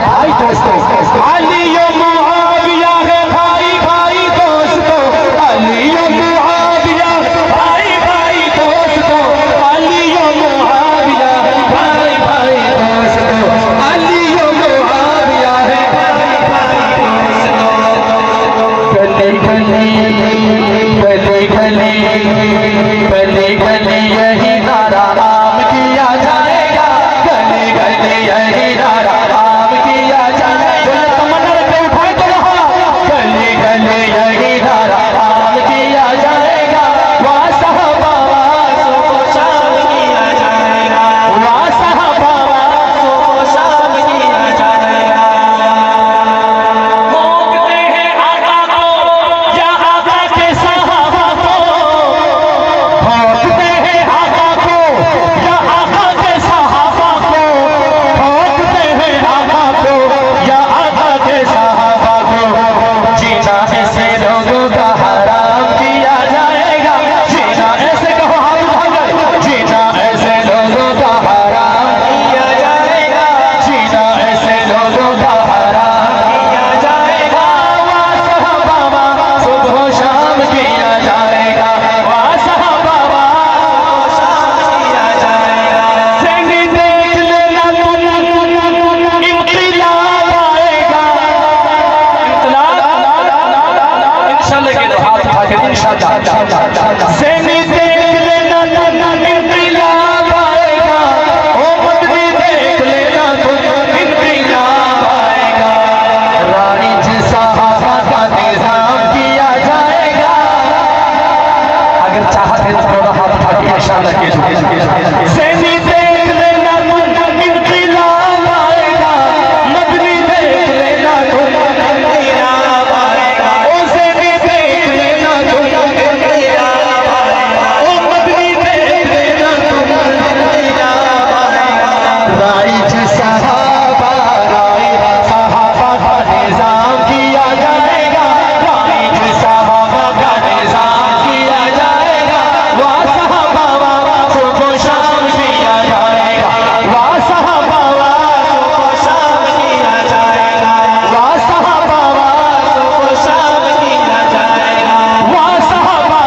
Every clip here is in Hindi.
भाई दोस्तों, अली और मुआविया है भाई भाई दोस्तों, अली और मुआविया भाई भाई दोस्तों, अली और मुआविया भाई भाई दोस्तों, अली और मुआविया है भाई भाई दोस्तों। गली गली गली गली गली गली यही नारा आम किया जाएगा, गली गली यही नारा आम किया जाएगा। तमन्ना पे उठाए तो रहा, गली गली यही नारा आम किया जाएगा। वाह साहबा सुबह शाम किया जाएगा, वाह साहबा सुबह शाम किया जाएगा। भोंकते हैं आका को या आका के साहबा को, भोंकते हैं आका को या आका के साहबा को, भोंकते हैं आका को या आका के साहबा को। जीना ऐसे लोगों का हराम किया जाएगा, जीना ऐसे कहो हाथ उठाकर, जीना ऐसे लोगों का हराम किया जाएगा, जीना ऐसे लोगों का हराम किया जाएगा। वाह साहबा सुबह शाम किया जाएगा, वाह साहबा सुबह शाम किया जाएगा। सेंगी देख लेना तुम, इंकलाब आएगा, इंशाल्लाह के हाथ उठा के इंशाल्लाह। सेंगी देख लेना तुम, इंकलाब आएगा, ओ मदनी देख लेना तुम, इंकलाब आएगा। रानी जी साहबा का निजाम किया जाएगा। अगर चाहते तो थोड़ा हाथ उठा के इंशाल्लाह के सेंगी देख लेना तुम, इंकलाब आएगा, मदनी देख लेना तुम, इंकलाब आएगा। ओ सेंगी देख लेना तुम, इंकलाब आएगा, ओ मदनी देख लेना तुम, इंकलाब आएगा। राई जी साहबा, राई साहबा का निजाम किया जाएगा, राई जी साहबा का निजाम किया जाएगा। वाह साहबा सुबह शाम किया जाएगा, वाह साहबा सुबह शाम किया जाएगा, वाह साहबा सुबह शाम किया जाएगा, वाह साहबा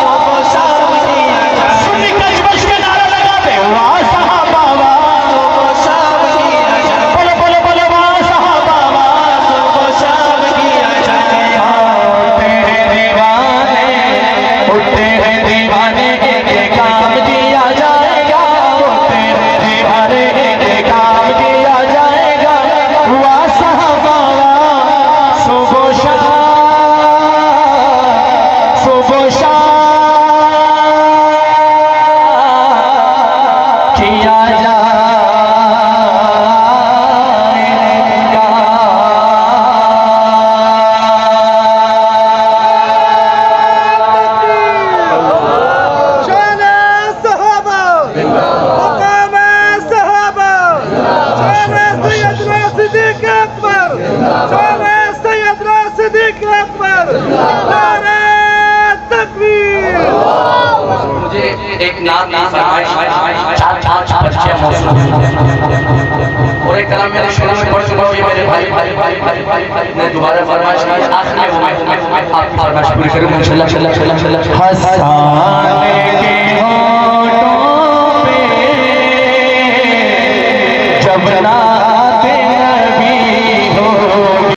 सुबह शाम किया जाएगा। सुन्नी कजबश के नारा लगाते, वाह साहबा सुबह शाम किया जाएगा। बोलो बोलो बोलो, वाह साहबा सुबह शाम किया जाएगा। उठते हैं दीवाने, ये काम किया जाएगा, उठते हैं दीवाने, ये काम किया जाएगा। वाह साहबा सुबह शाम, सुबह शाम किया जाएगा। शान सहाबा, मकाम सहाबा, शान सैयदना सिद्दीक अकबर, शान सैयदना सिद्दीक अकबर, नारे तकबीर। मुझे एक नाम की फरमाइश, चार बच्चे मौजूद और एक कलाम मेरे शुरू में पढ़ चुका हूँ, ये मेरे भाई ने दोबारा फरमाइश की, आखिर में आप फरमाइश पूरी करूँ इंशाल्लाह। हंसाने के होठों पे जब ना